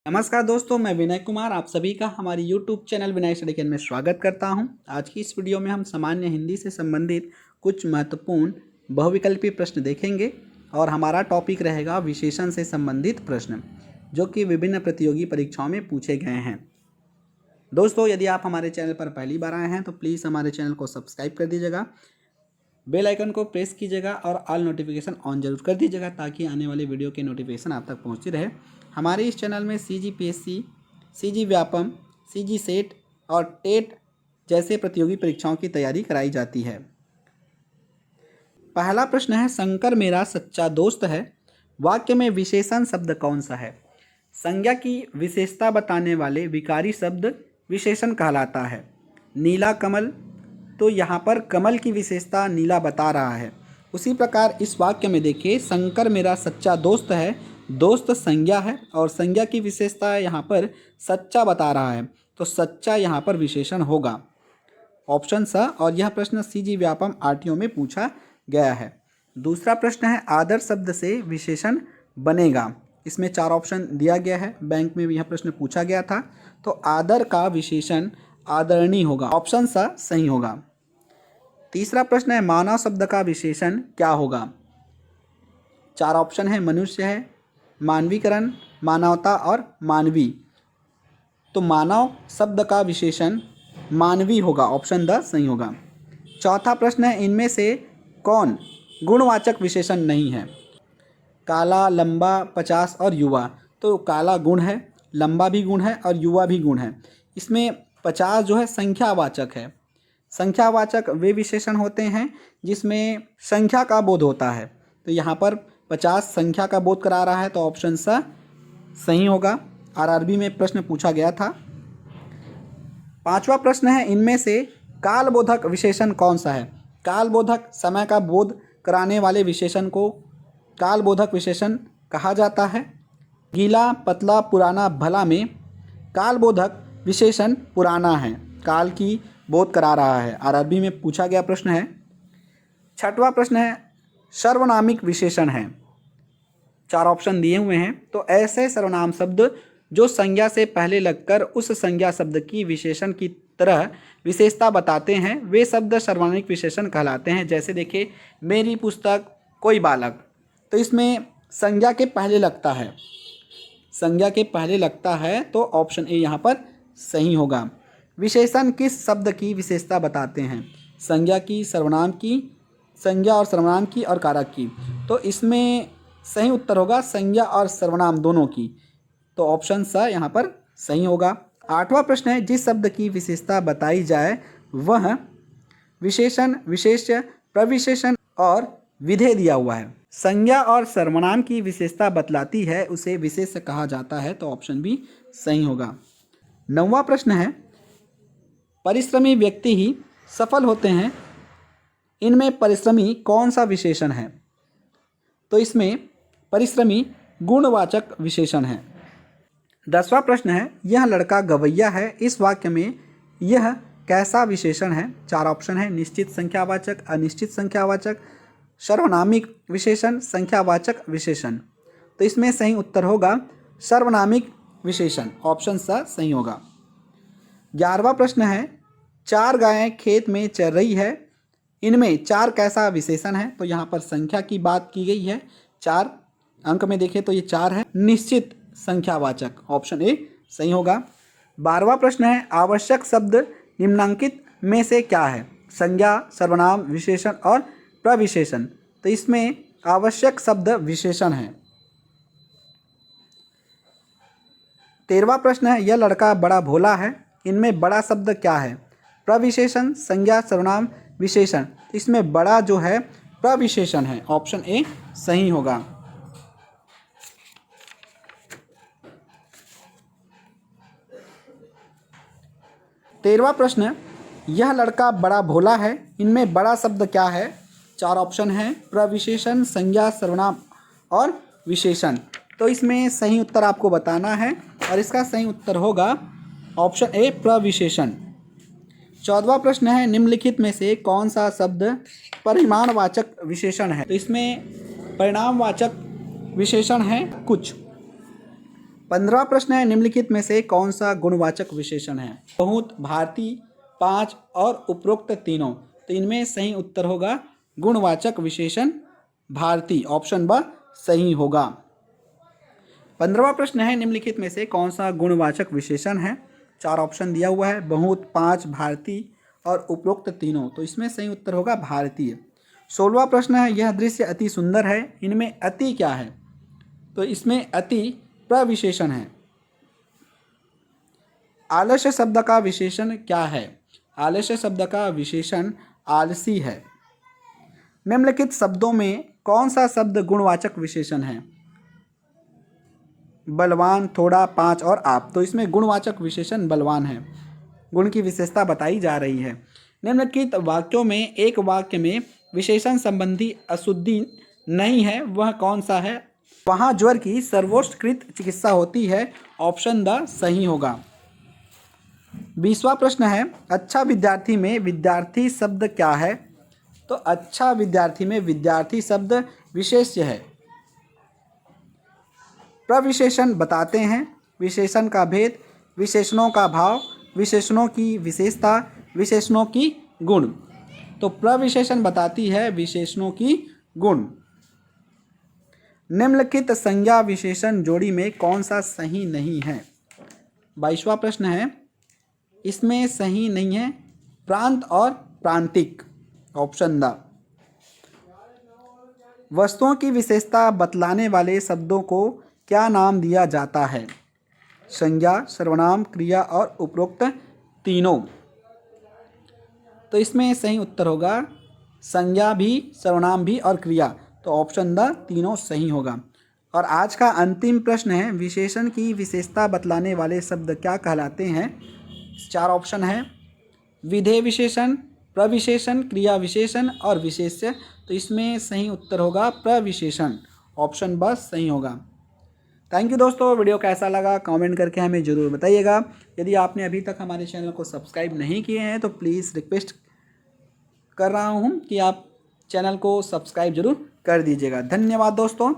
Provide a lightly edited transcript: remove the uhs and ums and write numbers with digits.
नमस्कार दोस्तों, मैं विनय कुमार आप सभी का हमारी YouTube चैनल विनय स्टडी केयर में स्वागत करता हूं। आज की इस वीडियो में हम सामान्य हिंदी से संबंधित कुछ महत्वपूर्ण बहुविकल्पी प्रश्न देखेंगे और हमारा टॉपिक रहेगा विशेषण से संबंधित प्रश्न, जो कि विभिन्न प्रतियोगी परीक्षाओं में पूछे गए हैं। दोस्तों, यदि आप हमारे चैनल पर पहली बार आए हैं तो प्लीज़ हमारे चैनल को सब्सक्राइब कर दीजिएगा, बेल आइकन को प्रेस कीजिएगा और ऑल नोटिफिकेशन ऑन जरूर कर दीजिएगा ताकि आने वाले वीडियो के नोटिफिकेशन आप तक पहुंचती रहे। हमारे इस चैनल में CGPSC, CG Vyapam, CG set और टेट जैसे प्रतियोगी परीक्षाओं की तैयारी कराई जाती है। पहला प्रश्न है, शंकर मेरा सच्चा दोस्त है, वाक्य में विशेषण शब्द कौन सा है? संज्ञा की विशेषता बताने वाले विकारी शब्द विशेषण कहलाता है। नीला कमल, तो यहाँ पर कमल की विशेषता नीला बता रहा है। उसी प्रकार इस वाक्य में देखिए, शंकर मेरा सच्चा दोस्त है, दोस्त संज्ञा है और संज्ञा की विशेषता यहाँ पर सच्चा बता रहा है, तो सच्चा यहाँ पर विशेषण होगा, ऑप्शन स। और यह प्रश्न CG व्यापम RTO में पूछा गया है। दूसरा प्रश्न है, आदर शब्द से विशेषण बनेगा। इसमें 4 ऑप्शन दिया गया है, बैंक में भी यह प्रश्न पूछा गया था, तो आदर का विशेषण आदरणीय होगा, ऑप्शन स सही होगा। तीसरा प्रश्न है, मानव शब्द का विशेषण क्या होगा? 4 ऑप्शन है, मनुष्य है, मानवीकरण, मानवता और मानवी, तो मानव शब्द का विशेषण मानवी होगा, ऑप्शन द सही होगा। चौथा प्रश्न है, इनमें से कौन गुणवाचक विशेषण नहीं है? काला, लंबा, 50 और युवा, तो काला गुण है, लंबा भी गुण है और युवा भी गुण है। इसमें 50 जो है संख्यावाचक है। संख्यावाचक वे विशेषण होते हैं जिसमें संख्या का बोध होता है, तो यहाँ पर 50 संख्या का बोध करा रहा है, तो ऑप्शन स सही होगा। RRB में प्रश्न पूछा गया था। पांचवा प्रश्न है, इनमें से कालबोधक विशेषण कौन सा है? कालबोधक समय का बोध कराने वाले विशेषण को कालबोधक विशेषण कहा जाता है। गीला, पतला, पुराना, भला में कालबोधक विशेषण पुराना है, काल की बोध करा रहा है, RRB में पूछा गया प्रश्न है। छठवां प्रश्न है, सर्वनामिक विशेषण है। 4 ऑप्शन दिए हुए हैं, तो ऐसे सर्वनाम शब्द जो संज्ञा से पहले लगकर उस संज्ञा शब्द की विशेषण की तरह विशेषता बताते हैं, वे शब्द सर्वनामिक विशेषण कहलाते हैं। जैसे देखिए, मेरी पुस्तक, कोई बालक, तो इसमें संज्ञा के पहले लगता है, संज्ञा के पहले लगता है, तो ऑप्शन ए यहाँ पर सही होगा। विशेषण किस शब्द की विशेषता बताते हैं? संज्ञा की, सर्वनाम की, संज्ञा और सर्वनाम की और कारक की, तो इसमें सही उत्तर होगा संज्ञा और सर्वनाम दोनों की, तो ऑप्शन स यहाँ पर सही होगा। 8वां प्रश्न है, जिस शब्द की विशेषता बताई जाए वह विशेषण, विशेष्य, प्रविशेषण और विधेय दिया हुआ है। संज्ञा और सर्वनाम की विशेषता बतलाती है, उसे विशेष्य कहा जाता है, तो ऑप्शन बी सही होगा। 9वां प्रश्न है, परिश्रमी व्यक्ति ही सफल होते हैं, इनमें परिश्रमी कौन सा विशेषण है? तो इसमें परिश्रमी गुणवाचक विशेषण है। 10वां प्रश्न है, यह लड़का गवैया है, इस वाक्य में यह कैसा विशेषण है? 4 ऑप्शन है, निश्चित संख्यावाचक, अनिश्चित संख्यावाचक, सर्वनामिक विशेषण, संख्यावाचक विशेषण, तो इसमें सही उत्तर होगा सर्वनामिक विशेषण, ऑप्शन स सही होगा। 11वां प्रश्न है, 4 गायें खेत में चर रही है, इनमें 4 कैसा विशेषण है? तो यहाँ पर संख्या की बात की गई है, 4 अंक में देखें तो ये 4 है, निश्चित संख्यावाचक, ऑप्शन ए सही होगा। 12वां प्रश्न है, आवश्यक शब्द निम्नांकित में से क्या है? संज्ञा, सर्वनाम, विशेषण और प्रविशेषण, तो इसमें आवश्यक शब्द विशेषण है। 13वां प्रश्न है, यह लड़का बड़ा भोला है, इनमें बड़ा शब्द क्या है? प्रविशेषण, संज्ञा, सर्वनाम, विशेषण, इसमें बड़ा जो है प्रविशेषण है, ऑप्शन ए सही होगा। 13वां प्रश्न, यह लड़का बड़ा भोला है, इनमें बड़ा शब्द क्या है? 4 ऑप्शन है, प्रविशेषण, संज्ञा, सर्वनाम और विशेषण, तो इसमें सही उत्तर आपको बताना है और इसका सही उत्तर होगा ऑप्शन ए प्रविशेषण। 14वां प्रश्न है, निम्नलिखित में से कौन सा शब्द परिमाणवाचक विशेषण है? तो इसमें परिणामवाचक विशेषण है कुछ, 15वां प्रश्न है, निम्नलिखित में से कौन सा गुणवाचक विशेषण है? बहुत, भारतीय, पांच और उपरोक्त तीनों। तो इनमें सही उत्तर होगा गुणवाचक विशेषण भारतीय, ऑप्शन ब सही होगा। 15वां प्रश्न है, निम्नलिखित में से कौन सा गुणवाचक विशेषण है? 4 ऑप्शन दिया हुआ है, बहुत, पांच, भारतीय और उपरोक्त तीनों। तो इसमें सही उत्तर होगा भारतीय। 16वां प्रश्न है, यह दृश्य अति सुंदर है, इनमें अति क्या है? तो इसमें अति प्रविशेषण है। आलस्य शब्द का विशेषण क्या है? आलस्य शब्द का विशेषण आलसी है। निम्नलिखित शब्दों में कौन सा शब्द गुणवाचक विशेषण है? बलवान, थोड़ा, पांच और आप। तो इसमें गुणवाचक विशेषण बलवान है। गुण की विशेषता बताई जा रही है। निम्नलिखित वाक्यों में एक वाक्य में विशेषण संबंधी अशुद्धि नहीं है, वह कौन सा है? वहाँ ज्वर की सर्वोत्कृष्ट चिकित्सा होती है, ऑप्शन द सही होगा। 20वां प्रश्न है, अच्छा विद्यार्थी में विद्यार्थी शब्द क्या है? तो अच्छा विद्यार्थी में विद्यार्थी शब्द विशेष्य है। प्रविशेषण बताते हैं, विशेषण का भेद, विशेषणों का भाव, विशेषणों की विशेषता, विशेषणों की गुण। तो प्रविशेषण बताती है विशेषणों की गुण। निम्नलिखित संज्ञा विशेषण जोड़ी में कौन सा सही नहीं है? 22वां प्रश्न है, इसमें सही नहीं है प्रांत और प्रांतिक, ऑप्शन द। वस्तुओं की विशेषता बतलाने वाले शब्दों को क्या नाम दिया जाता है? संज्ञा, सर्वनाम, क्रिया और उपरोक्त तीनों। तो इसमें सही उत्तर होगा संज्ञा भी, सर्वनाम भी और क्रिया। तो ऑप्शन द तीनों सही होगा। और आज का अंतिम प्रश्न है, विशेषण की विशेषता बतलाने वाले शब्द क्या कहलाते हैं? 4 ऑप्शन है, विधेय विशेषण, प्रविशेषण, क्रिया विशेषण और विशेष्य। तो इसमें सही उत्तर होगा प्रविशेषण, ऑप्शन ब सही होगा। थैंक यू दोस्तों, वीडियो कैसा लगा कमेंट करके हमें ज़रूर बताइएगा। यदि आपने अभी तक हमारे चैनल को सब्सक्राइब नहीं किए हैं तो प्लीज़ रिक्वेस्ट कर रहा हूँ कि आप चैनल को सब्सक्राइब जरूर कर दीजिएगा। धन्यवाद दोस्तों।